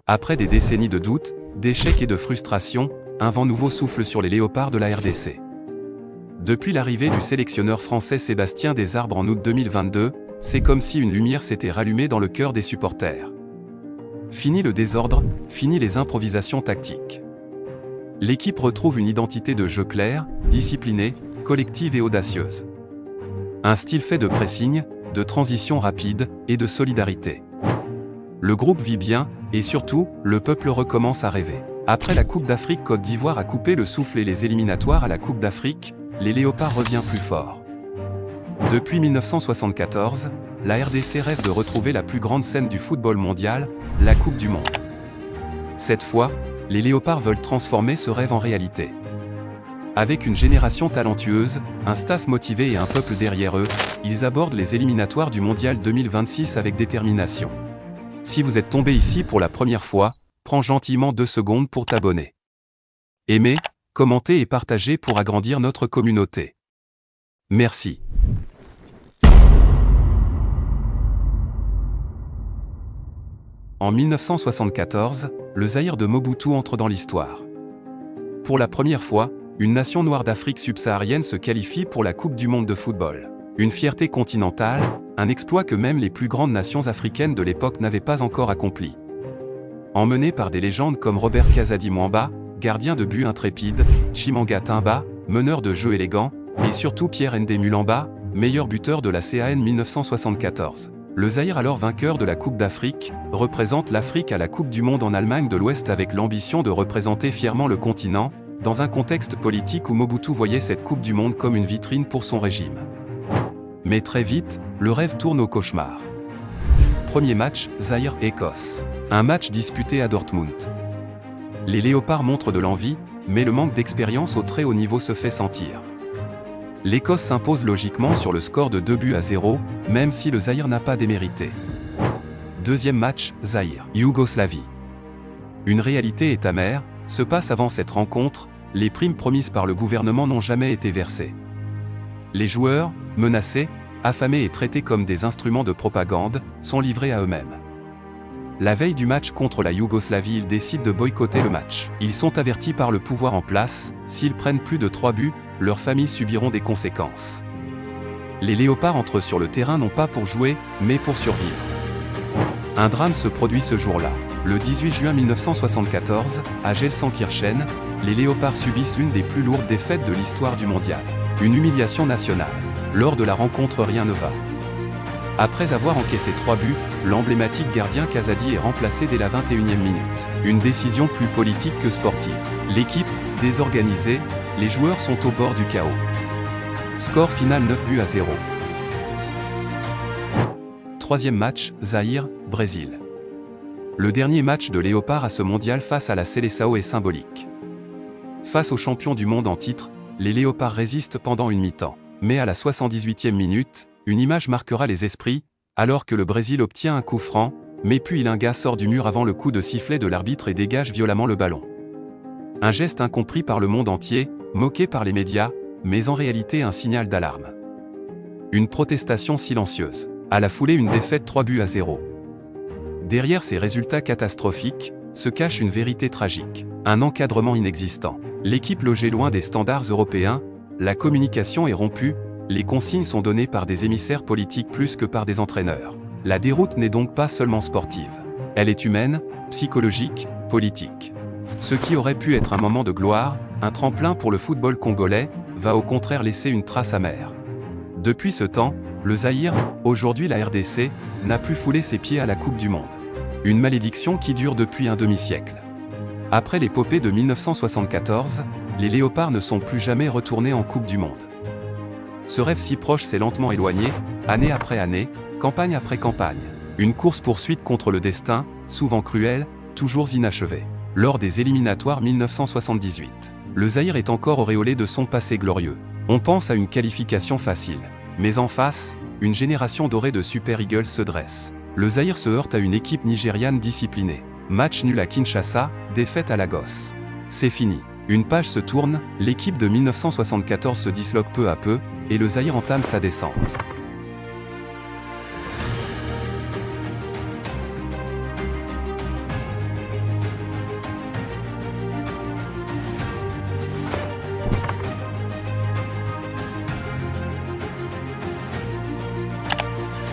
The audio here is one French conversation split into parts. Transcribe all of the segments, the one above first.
Après des décennies de doutes, d'échecs et de frustrations, un vent nouveau souffle sur les léopards de la RDC. Depuis l'arrivée du sélectionneur français Sébastien Desarbres en août 2022, c'est comme si une lumière s'était rallumée dans le cœur des supporters. Fini le désordre, fini les improvisations tactiques. L'équipe retrouve une identité de jeu claire, disciplinée, collective et audacieuse. Un style fait de pressing, de transition rapide et de solidarité. Le groupe vit bien, et surtout, le peuple recommence à rêver. Après la Coupe d'Afrique, Côte d'Ivoire a coupé le souffle et les éliminatoires à la Coupe d'Afrique, les Léopards revient plus fort. Depuis 1974, la RDC rêve de retrouver la plus grande scène du football mondial, la Coupe du Monde. Cette fois, les Léopards veulent transformer ce rêve en réalité. Avec une génération talentueuse, un staff motivé et un peuple derrière eux, ils abordent les éliminatoires du Mondial 2026 avec détermination. Si vous êtes tombé ici pour la première fois, prends gentiment 2 secondes pour t'abonner. Aimez, commentez et partagez pour agrandir notre communauté. Merci. En 1974, le Zaïre de Mobutu entre dans l'histoire. Pour la première fois, une nation noire d'Afrique subsaharienne se qualifie pour la Coupe du Monde de football. Une fierté continentale, un exploit que même les plus grandes nations africaines de l'époque n'avaient pas encore accompli. Emmenés par des légendes comme Robert Kazadi Mwamba, gardien de but intrépide, Chimanga Timba, meneur de jeu élégant, et surtout Pierre Ndé Mulamba, meilleur buteur de la CAN 1974. Le Zaïre, alors vainqueur de la Coupe d'Afrique, représente l'Afrique à la Coupe du Monde en Allemagne de l'Ouest avec l'ambition de représenter fièrement le continent, dans un contexte politique où Mobutu voyait cette Coupe du Monde comme une vitrine pour son régime. Mais très vite, le rêve tourne au cauchemar. Premier match, Zaïre-Écosse. Un match disputé à Dortmund. Les Léopards montrent de l'envie, mais le manque d'expérience au très haut niveau se fait sentir. L'Écosse s'impose logiquement sur le score de 2-0, même si le Zaïre n'a pas démérité. Deuxième match, Zaïre-Yougoslavie. Une réalité est amère, se passe avant cette rencontre, les primes promises par le gouvernement n'ont jamais été versées. Les joueurs, menacés, affamés et traités comme des instruments de propagande, sont livrés à eux-mêmes. La veille du match contre la Yougoslavie, ils décident de boycotter le match. Ils sont avertis par le pouvoir en place, s'ils prennent plus de 3 buts, leurs familles subiront des conséquences. Les Léopards entrent sur le terrain non pas pour jouer, mais pour survivre. Un drame se produit ce jour-là. Le 18 juin 1974, à Gelsenkirchen, les Léopards subissent l'une des plus lourdes défaites de l'histoire du mondial. Une humiliation nationale. Lors de la rencontre, rien ne va. Après avoir encaissé 3 buts, l'emblématique gardien Kazadi est remplacé dès la 21e minute. Une décision plus politique que sportive. L'équipe, désorganisée, les joueurs sont au bord du chaos. Score final 9-0. Troisième match, Zaïre-Brésil. Le dernier match de Léopard à ce mondial face à la Seleção est symbolique. Face aux champions du monde en titre, les Léopards résistent pendant une mi-temps. Mais à la 78e minute, une image marquera les esprits, alors que le Brésil obtient un coup franc, mais puis Ilinga sort du mur avant le coup de sifflet de l'arbitre et dégage violemment le ballon. Un geste incompris par le monde entier, moqué par les médias, mais en réalité un signal d'alarme. Une protestation silencieuse. À la foulée, une défaite 3-0. Derrière ces résultats catastrophiques, se cache une vérité tragique. Un encadrement inexistant. L'équipe logée loin des standards européens, la communication est rompue, les consignes sont données par des émissaires politiques plus que par des entraîneurs. La déroute n'est donc pas seulement sportive. Elle est humaine, psychologique, politique. Ce qui aurait pu être un moment de gloire, un tremplin pour le football congolais, va au contraire laisser une trace amère. Depuis ce temps, le Zaïre, aujourd'hui la RDC, n'a plus foulé ses pieds à la Coupe du Monde. Une malédiction qui dure depuis un demi-siècle. Après l'épopée de 1974, les Léopards ne sont plus jamais retournés en Coupe du Monde. Ce rêve si proche s'est lentement éloigné, année après année, campagne après campagne. Une course-poursuite contre le destin, souvent cruelle, toujours inachevée. Lors des éliminatoires 1978, le Zaïre est encore auréolé de son passé glorieux. On pense à une qualification facile. Mais en face, une génération dorée de Super Eagles se dresse. Le Zaïre se heurte à une équipe nigériane disciplinée. Match nul à Kinshasa, défaite à Lagos. C'est fini. Une page se tourne, l'équipe de 1974 se disloque peu à peu, et le Zaïre entame sa descente.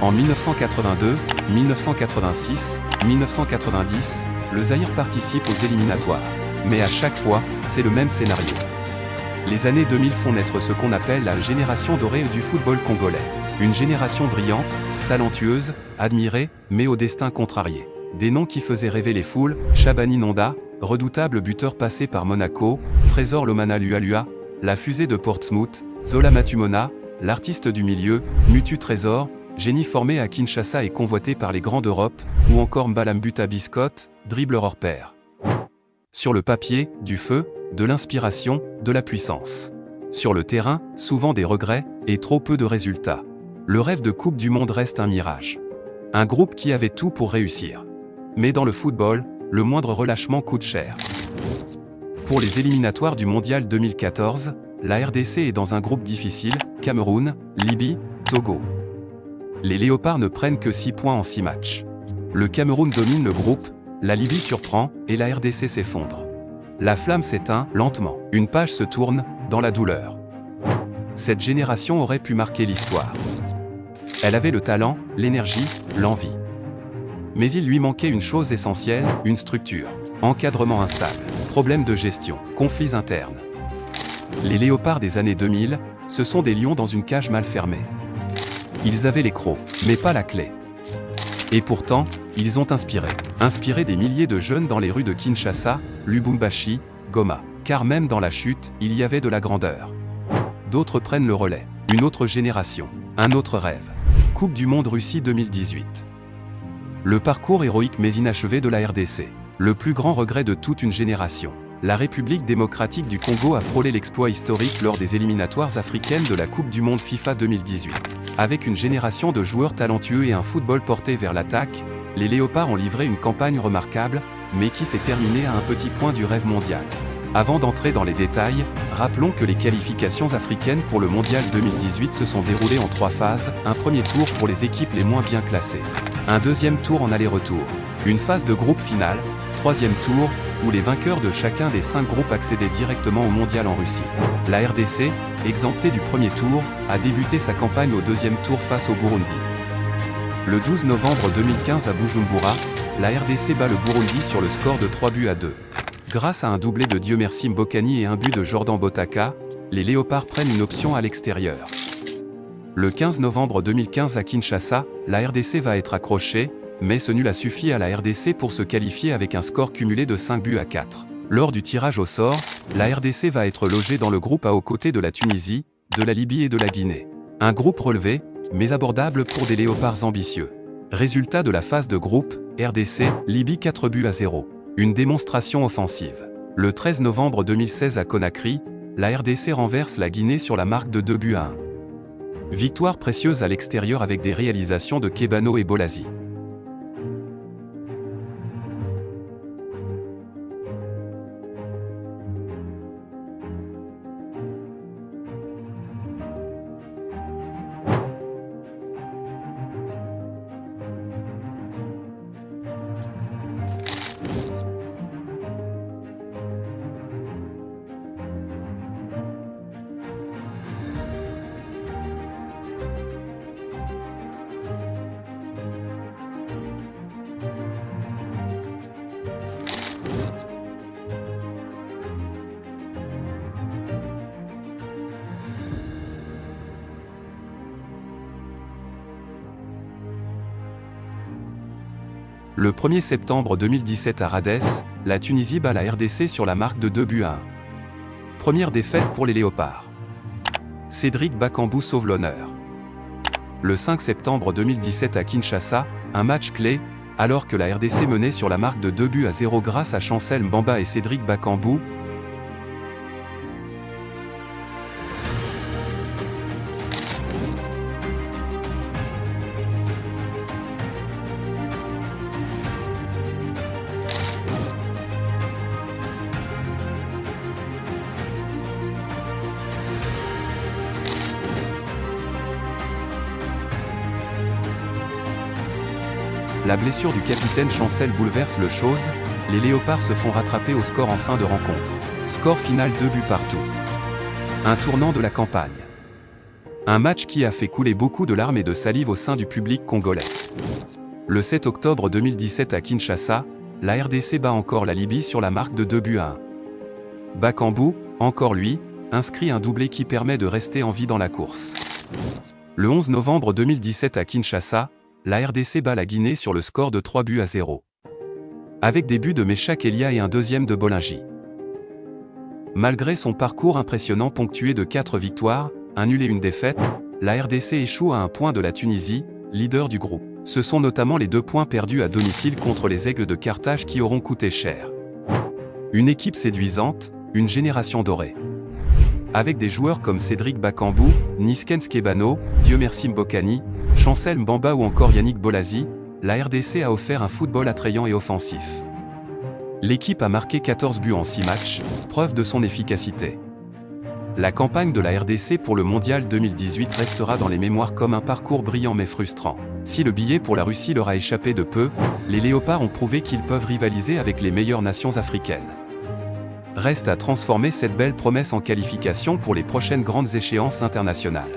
En 1982, 1986, 1990, le Zaïre participe aux éliminatoires. Mais à chaque fois, c'est le même scénario. Les années 2000 font naître ce qu'on appelle la génération dorée du football congolais. Une génération brillante, talentueuse, admirée, mais au destin contrarié. Des noms qui faisaient rêver les foules, Shabani Nonda, redoutable buteur passé par Monaco, Trésor Lomana Lualua, la fusée de Portsmouth, Zola Matumona, l'artiste du milieu, Mutu Trésor, génie formé à Kinshasa et convoité par les grands d'Europe, ou encore Mbalambuta Biscotte, dribbleur hors pair. Sur le papier, du feu, de l'inspiration, de la puissance. Sur le terrain, souvent des regrets, et trop peu de résultats. Le rêve de Coupe du Monde reste un mirage. Un groupe qui avait tout pour réussir. Mais dans le football, le moindre relâchement coûte cher. Pour les éliminatoires du Mondial 2014, la RDC est dans un groupe difficile, Cameroun, Libye, Togo. Les Léopards ne prennent que 6 points en 6 matchs. Le Cameroun domine le groupe, la Libye surprend, et la RDC s'effondre. La flamme s'éteint, lentement. Une page se tourne, dans la douleur. Cette génération aurait pu marquer l'histoire. Elle avait le talent, l'énergie, l'envie. Mais il lui manquait une chose essentielle, une structure. Encadrement instable, problèmes de gestion, conflits internes. Les Léopards des années 2000, ce sont des lions dans une cage mal fermée. Ils avaient les crocs, mais pas la clé. Et pourtant, ils ont inspiré des milliers de jeunes dans les rues de Kinshasa, Lubumbashi, Goma. Car même dans la chute, il y avait de la grandeur. D'autres prennent le relais. Une autre génération. Un autre rêve. Coupe du Monde Russie 2018. Le parcours héroïque mais inachevé de la RDC. Le plus grand regret de toute une génération. La République démocratique du Congo a frôlé l'exploit historique lors des éliminatoires africaines de la Coupe du Monde FIFA 2018. Avec une génération de joueurs talentueux et un football porté vers l'attaque, les Léopards ont livré une campagne remarquable, mais qui s'est terminée à un petit point du rêve mondial. Avant d'entrer dans les détails, rappelons que les qualifications africaines pour le Mondial 2018 se sont déroulées en 3 phases, un premier tour pour les équipes les moins bien classées. Un deuxième tour en aller-retour. Une phase de groupe finale, troisième tour, où les vainqueurs de chacun des 5 groupes accédaient directement au Mondial en Russie. La RDC, exemptée du premier tour, a débuté sa campagne au deuxième tour face au Burundi. Le 12 novembre 2015 à Bujumbura, la RDC bat le Burundi sur le score de 3-2. Grâce à un doublé de Diomersi Mbokani et un but de Jordan Botaka, les Léopards prennent une option à l'extérieur. Le 15 novembre 2015 à Kinshasa, la RDC va être accrochée, mais ce nul a suffi à la RDC pour se qualifier avec un score cumulé de 5-4. Lors du tirage au sort, la RDC va être logée dans le groupe A aux côtés de la Tunisie, de la Libye et de la Guinée. Un groupe relevé, mais abordable pour des Léopards ambitieux. Résultat de la phase de groupe, RDC, Libye 4-0. Une démonstration offensive. Le 13 novembre 2016 à Conakry, la RDC renverse la Guinée sur la marque de 2-1. Victoire précieuse à l'extérieur avec des réalisations de Kebano et Bolazi. Le 1er septembre 2017 à Rades, la Tunisie bat la RDC sur la marque de 2-1. Première défaite pour les Léopards. Cédric Bakambu sauve l'honneur. Le 5 septembre 2017 à Kinshasa, un match clé, alors que la RDC menait sur la marque de 2-0 grâce à Chancel Mbamba et Cédric Bakambu. La blessure du capitaine Chancel bouleverse le chose, les Léopards se font rattraper au score en fin de rencontre. Score final 2-2. Un tournant de la campagne. Un match qui a fait couler beaucoup de larmes et de salive au sein du public congolais. Le 7 octobre 2017 à Kinshasa, la RDC bat encore la Libye sur la marque de 2-1. Bakambu, encore lui, inscrit un doublé qui permet de rester en vie dans la course. Le 11 novembre 2017 à Kinshasa, la RDC bat la Guinée sur le score de 3-0. Avec des buts de Meshak Elia et un deuxième de Bolingi. Malgré son parcours impressionnant ponctué de 4 victoires, un nul et une défaite, la RDC échoue à 1 point de la Tunisie, leader du groupe. Ce sont notamment les 2 points perdus à domicile contre les Aigles de Carthage qui auront coûté cher. Une équipe séduisante, une génération dorée. Avec des joueurs comme Cédric Bakambu, Niskens Kebano, Dieu merci Mbokani, Chancel Mbamba ou encore Yannick Bolazi, la RDC a offert un football attrayant et offensif. L'équipe a marqué 14 buts en 6 matchs, preuve de son efficacité. La campagne de la RDC pour le Mondial 2018 restera dans les mémoires comme un parcours brillant mais frustrant. Si le billet pour la Russie leur a échappé de peu, les Léopards ont prouvé qu'ils peuvent rivaliser avec les meilleures nations africaines. Reste à transformer cette belle promesse en qualification pour les prochaines grandes échéances internationales.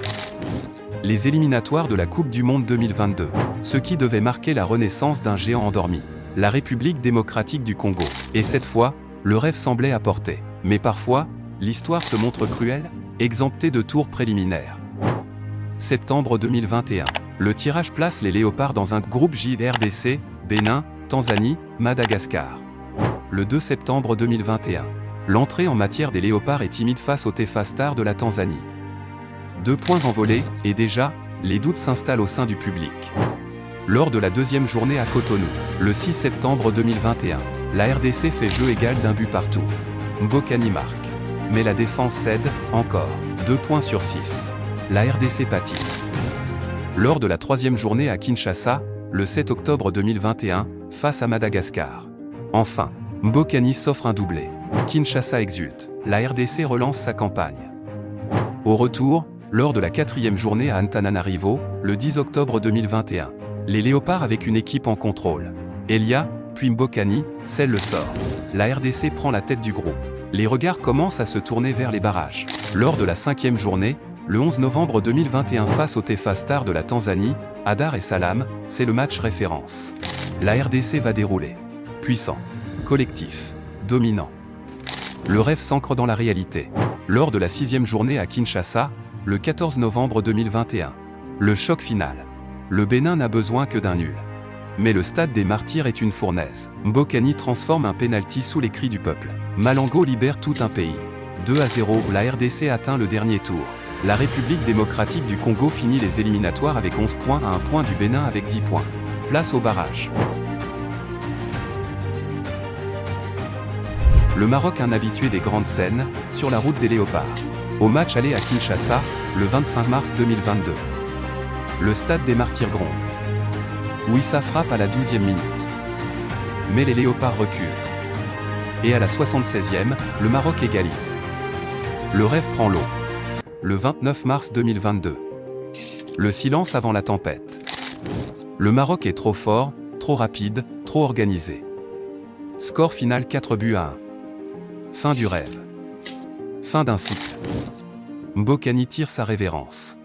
Les éliminatoires de la Coupe du Monde 2022, ce qui devait marquer la renaissance d'un géant endormi, la République démocratique du Congo. Et cette fois, le rêve semblait à portée. Mais parfois, l'histoire se montre cruelle, exemptée de tours préliminaires. Septembre 2021. Le tirage place les Léopards dans un groupe J RDC, Bénin, Tanzanie, Madagascar. Le 2 septembre 2021. L'entrée en matière des Léopards est timide face au Taifa Stars de la Tanzanie. 2 points envolés, et déjà, les doutes s'installent au sein du public. Lors de la 2e journée à Cotonou, le 6 septembre 2021, la RDC fait jeu égal d'un but partout. Mbokani marque. Mais la défense cède, encore. 2 points sur 6. La RDC pâtit. Lors de la 3e journée à Kinshasa, le 7 octobre 2021, face à Madagascar. Enfin, Mbokani s'offre un doublé. Kinshasa exulte. La RDC relance sa campagne. Au retour, lors de la 4e journée à Antananarivo, le 10 octobre 2021, les Léopards avec une équipe en contrôle. Elia, puis Mbokani, scellent le sort. La RDC prend la tête du groupe. Les regards commencent à se tourner vers les barrages. Lors de la 5e journée, le 11 novembre 2021 face au Taifa Stars de la Tanzanie, à Dar es Salaam, c'est le match référence. La RDC va dérouler. Puissant, collectif, dominant. Le rêve s'ancre dans la réalité. Lors de la 6e journée à Kinshasa, le 14 novembre 2021. Le choc final. Le Bénin n'a besoin que d'un nul. Mais le stade des Martyrs est une fournaise. Mbokani transforme un pénalty sous les cris du peuple. Malango libère tout un pays. 2-0, la RDC atteint le dernier tour. La République démocratique du Congo finit les éliminatoires avec 11 points à 1 point du Bénin avec 10 points. Place au barrage. Le Maroc, un habitué des grandes scènes, sur la route des Léopards. Au match aller à Kinshasa, le 25 mars 2022. Le stade des Martyrs gronde. Wissa frappe à la 12e minute. Mais les Léopards reculent. Et à la 76e, le Maroc égalise. Le rêve prend l'eau. Le 29 mars 2022. Le silence avant la tempête. Le Maroc est trop fort, trop rapide, trop organisé. Score final 4-1. Fin du rêve. Fin d'un cycle. Mbokani tire sa révérence.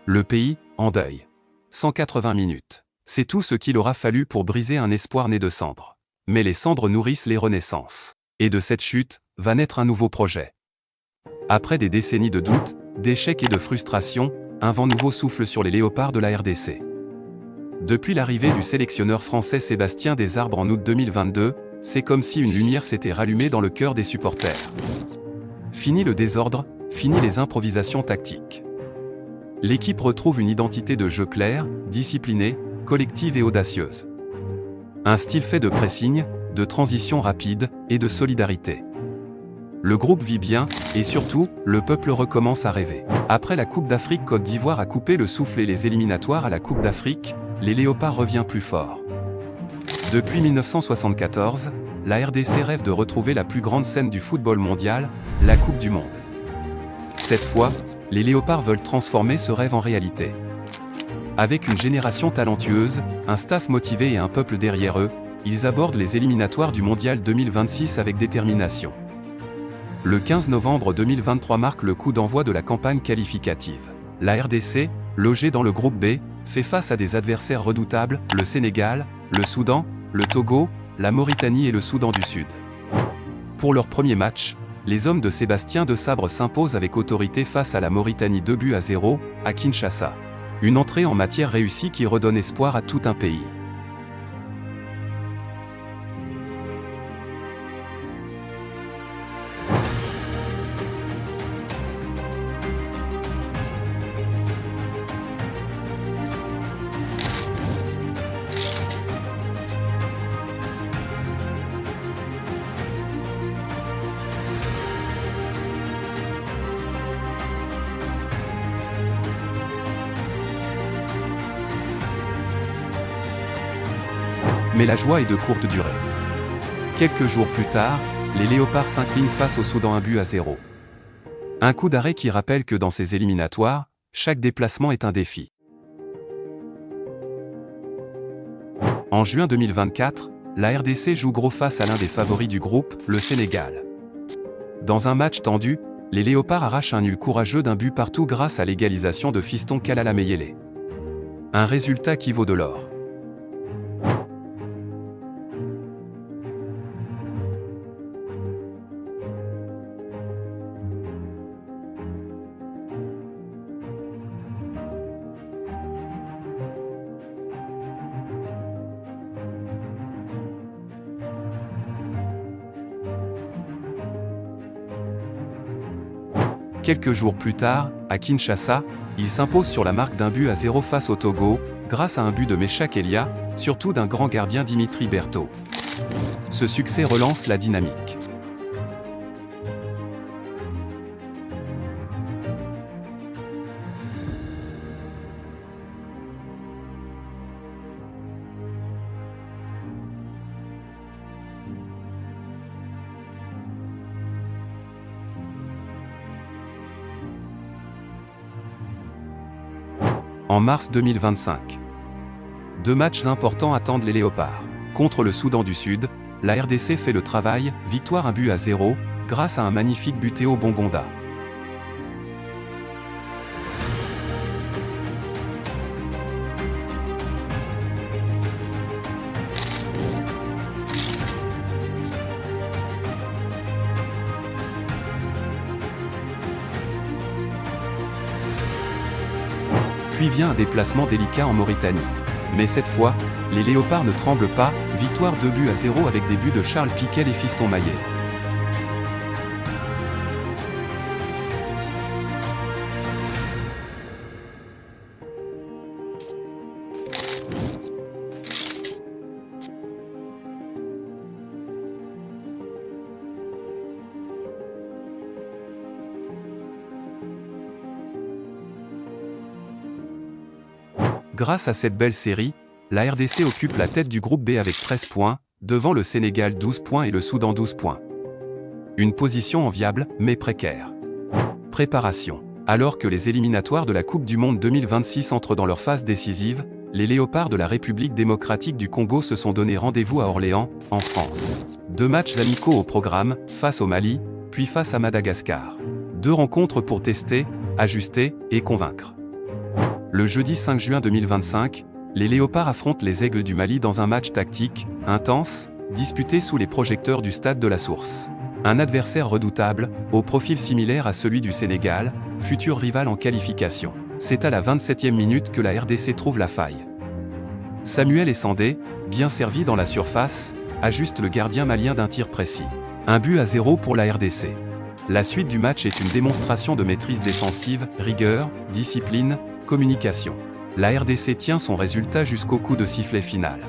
Le pays, en deuil. 180 minutes. C'est tout ce qu'il aura fallu pour briser un espoir né de cendres. Mais les cendres nourrissent les renaissances. Et de cette chute, va naître un nouveau projet. Après des décennies de doutes, d'échecs et de frustrations, un vent nouveau souffle sur les Léopards de la RDC. Depuis l'arrivée du sélectionneur français Sébastien Desarbres en août 2022, c'est comme si une lumière s'était rallumée dans le cœur des supporters. Fini le désordre, fini les improvisations tactiques. L'équipe retrouve une identité de jeu claire, disciplinée, collective et audacieuse. Un style fait de pressing, de transition rapide et de solidarité. Le groupe vit bien, et surtout, le peuple recommence à rêver. Après la Coupe d'Afrique, Côte d'Ivoire a coupé le souffle et les éliminatoires à la Coupe d'Afrique, les Léopards revient plus fort. Depuis 1974, la RDC rêve de retrouver la plus grande scène du football mondial, la Coupe du Monde. Cette fois, les Léopards veulent transformer ce rêve en réalité. Avec une génération talentueuse, un staff motivé et un peuple derrière eux, ils abordent les éliminatoires du Mondial 2026 avec détermination. Le 15 novembre 2023 marque le coup d'envoi de la campagne qualificative. La RDC, logée dans le groupe B, fait face à des adversaires redoutables, le Sénégal, le Soudan, le Togo, la Mauritanie et le Soudan du Sud. Pour leur premier match, les hommes de Sébastien Desabre s'imposent avec autorité face à la Mauritanie 2-0, à Kinshasa. Une entrée en matière réussie qui redonne espoir à tout un pays. Mais la joie est de courte durée. Quelques jours plus tard, les Léopards s'inclinent face au Soudan 1-0. Un coup d'arrêt qui rappelle que dans ces éliminatoires, chaque déplacement est un défi. En juin 2024, la RDC joue gros face à l'un des favoris du groupe, le Sénégal. Dans un match tendu, les Léopards arrachent un nul courageux d'un but partout grâce à l'égalisation de Fiston Kalala Mayele. Un résultat qui vaut de l'or. Quelques jours plus tard, à Kinshasa, ils s'imposent sur la marque d'1-0 face au Togo, grâce à un but de Meshak Elia, surtout d'un grand gardien Dimitri Berthaud. Ce succès relance la dynamique. En mars 2025. Deux matchs importants attendent les Léopards. Contre le Soudan du Sud, la RDC fait le travail, victoire 1-0, grâce à un magnifique but Théo Bongonda. Puis vient un déplacement délicat en Mauritanie. Mais cette fois, les Léopards ne tremblent pas, victoire 2-0 avec des buts de Charles Piquel et Fiston Mayele. Grâce à cette belle série, la RDC occupe la tête du groupe B avec 13 points, devant le Sénégal 12 points et le Soudan 12 points. Une position enviable, mais précaire. Préparation. Alors que les éliminatoires de la Coupe du Monde 2026 entrent dans leur phase décisive, les Léopards de la République démocratique du Congo se sont donné rendez-vous à Orléans, en France. 2 matchs amicaux au programme, face au Mali, puis face à Madagascar. 2 rencontres pour tester, ajuster et convaincre. Le jeudi 5 juin 2025, les Léopards affrontent les Aigles du Mali dans un match tactique, intense, disputé sous les projecteurs du stade de la Source. Un adversaire redoutable, au profil similaire à celui du Sénégal, futur rival en qualification. C'est à la 27e minute que la RDC trouve la faille. Samuel Essandé, bien servi dans la surface, ajuste le gardien malien d'un tir précis. 1-0 pour la RDC. La suite du match est une démonstration de maîtrise défensive, rigueur, discipline, communication. La RDC tient son résultat jusqu'au coup de sifflet final.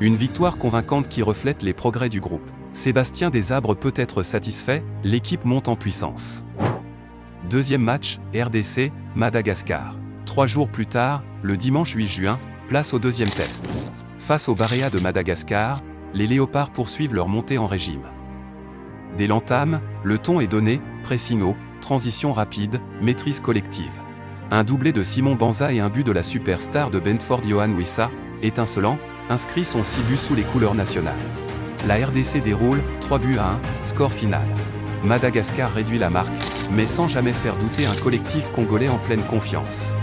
Une victoire convaincante qui reflète les progrès du groupe. Sébastien Desabre peut être satisfait, l'équipe monte en puissance. Deuxième match, RDC, Madagascar. 3 jours plus tard, le dimanche 8 juin, place au deuxième test. Face au Barea de Madagascar, les Léopards poursuivent leur montée en régime. Dès l'entame, le ton est donné, pressing haut, transition rapide, maîtrise collective. Un doublé de Simon Banza et un but de la superstar de Brentford Yohan Wissa, étincelant, inscrit son 6 buts sous les couleurs nationales. La RDC déroule, 3-1, score final. Madagascar réduit la marque, mais sans jamais faire douter un collectif congolais en pleine confiance.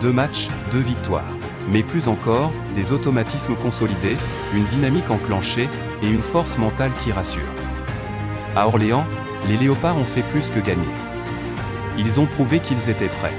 2 matchs, 2 victoires. Mais plus encore, des automatismes consolidés, une dynamique enclenchée, et une force mentale qui rassure. À Orléans, les Léopards ont fait plus que gagner. Ils ont prouvé qu'ils étaient prêts.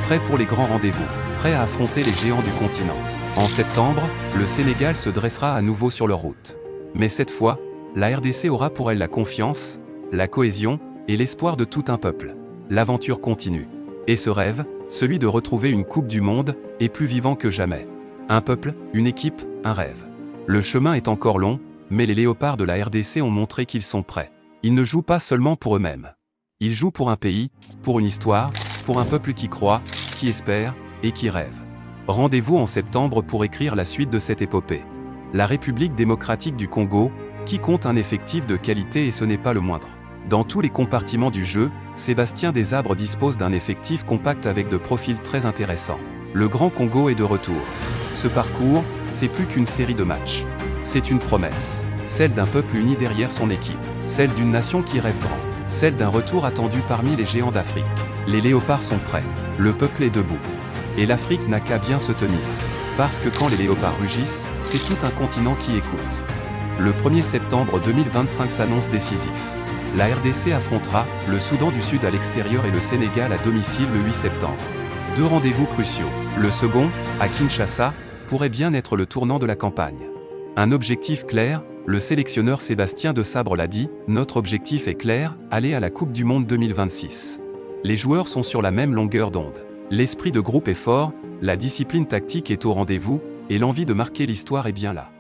Prêts pour les grands rendez-vous, prêts à affronter les géants du continent. En septembre, le Sénégal se dressera à nouveau sur leur route. Mais cette fois, la RDC aura pour elle la confiance, la cohésion, et l'espoir de tout un peuple. L'aventure continue. Et ce rêve, celui de retrouver une Coupe du Monde, est plus vivant que jamais. Un peuple, une équipe, un rêve. Le chemin est encore long, mais les Léopards de la RDC ont montré qu'ils sont prêts. Ils ne jouent pas seulement pour eux-mêmes. Ils jouent pour un pays, pour une histoire, pour un peuple qui croit, qui espère, et qui rêve. Rendez-vous en septembre pour écrire la suite de cette épopée. La République démocratique du Congo, qui compte un effectif de qualité et ce n'est pas le moindre. Dans tous les compartiments du jeu, Sébastien Desabre dispose d'un effectif compact avec de profils très intéressants. Le Grand Congo est de retour. Ce parcours, c'est plus qu'une série de matchs. C'est une promesse. Celle d'un peuple uni derrière son équipe. Celle d'une nation qui rêve grand. Celle d'un retour attendu parmi les géants d'Afrique. Les Léopards sont prêts. Le peuple est debout. Et l'Afrique n'a qu'à bien se tenir. Parce que quand les Léopards rugissent, c'est tout un continent qui écoute. Le 1er septembre 2025 s'annonce décisif. La RDC affrontera le Soudan du Sud à l'extérieur et le Sénégal à domicile le 8 septembre. 2 rendez-vous cruciaux. Le second, à Kinshasa, pourrait bien être le tournant de la campagne. Un objectif clair, le sélectionneur Sébastien Desabre l'a dit, notre objectif est clair, aller à la Coupe du Monde 2026. Les joueurs sont sur la même longueur d'onde. L'esprit de groupe est fort, la discipline tactique est au rendez-vous, et l'envie de marquer l'histoire est bien là.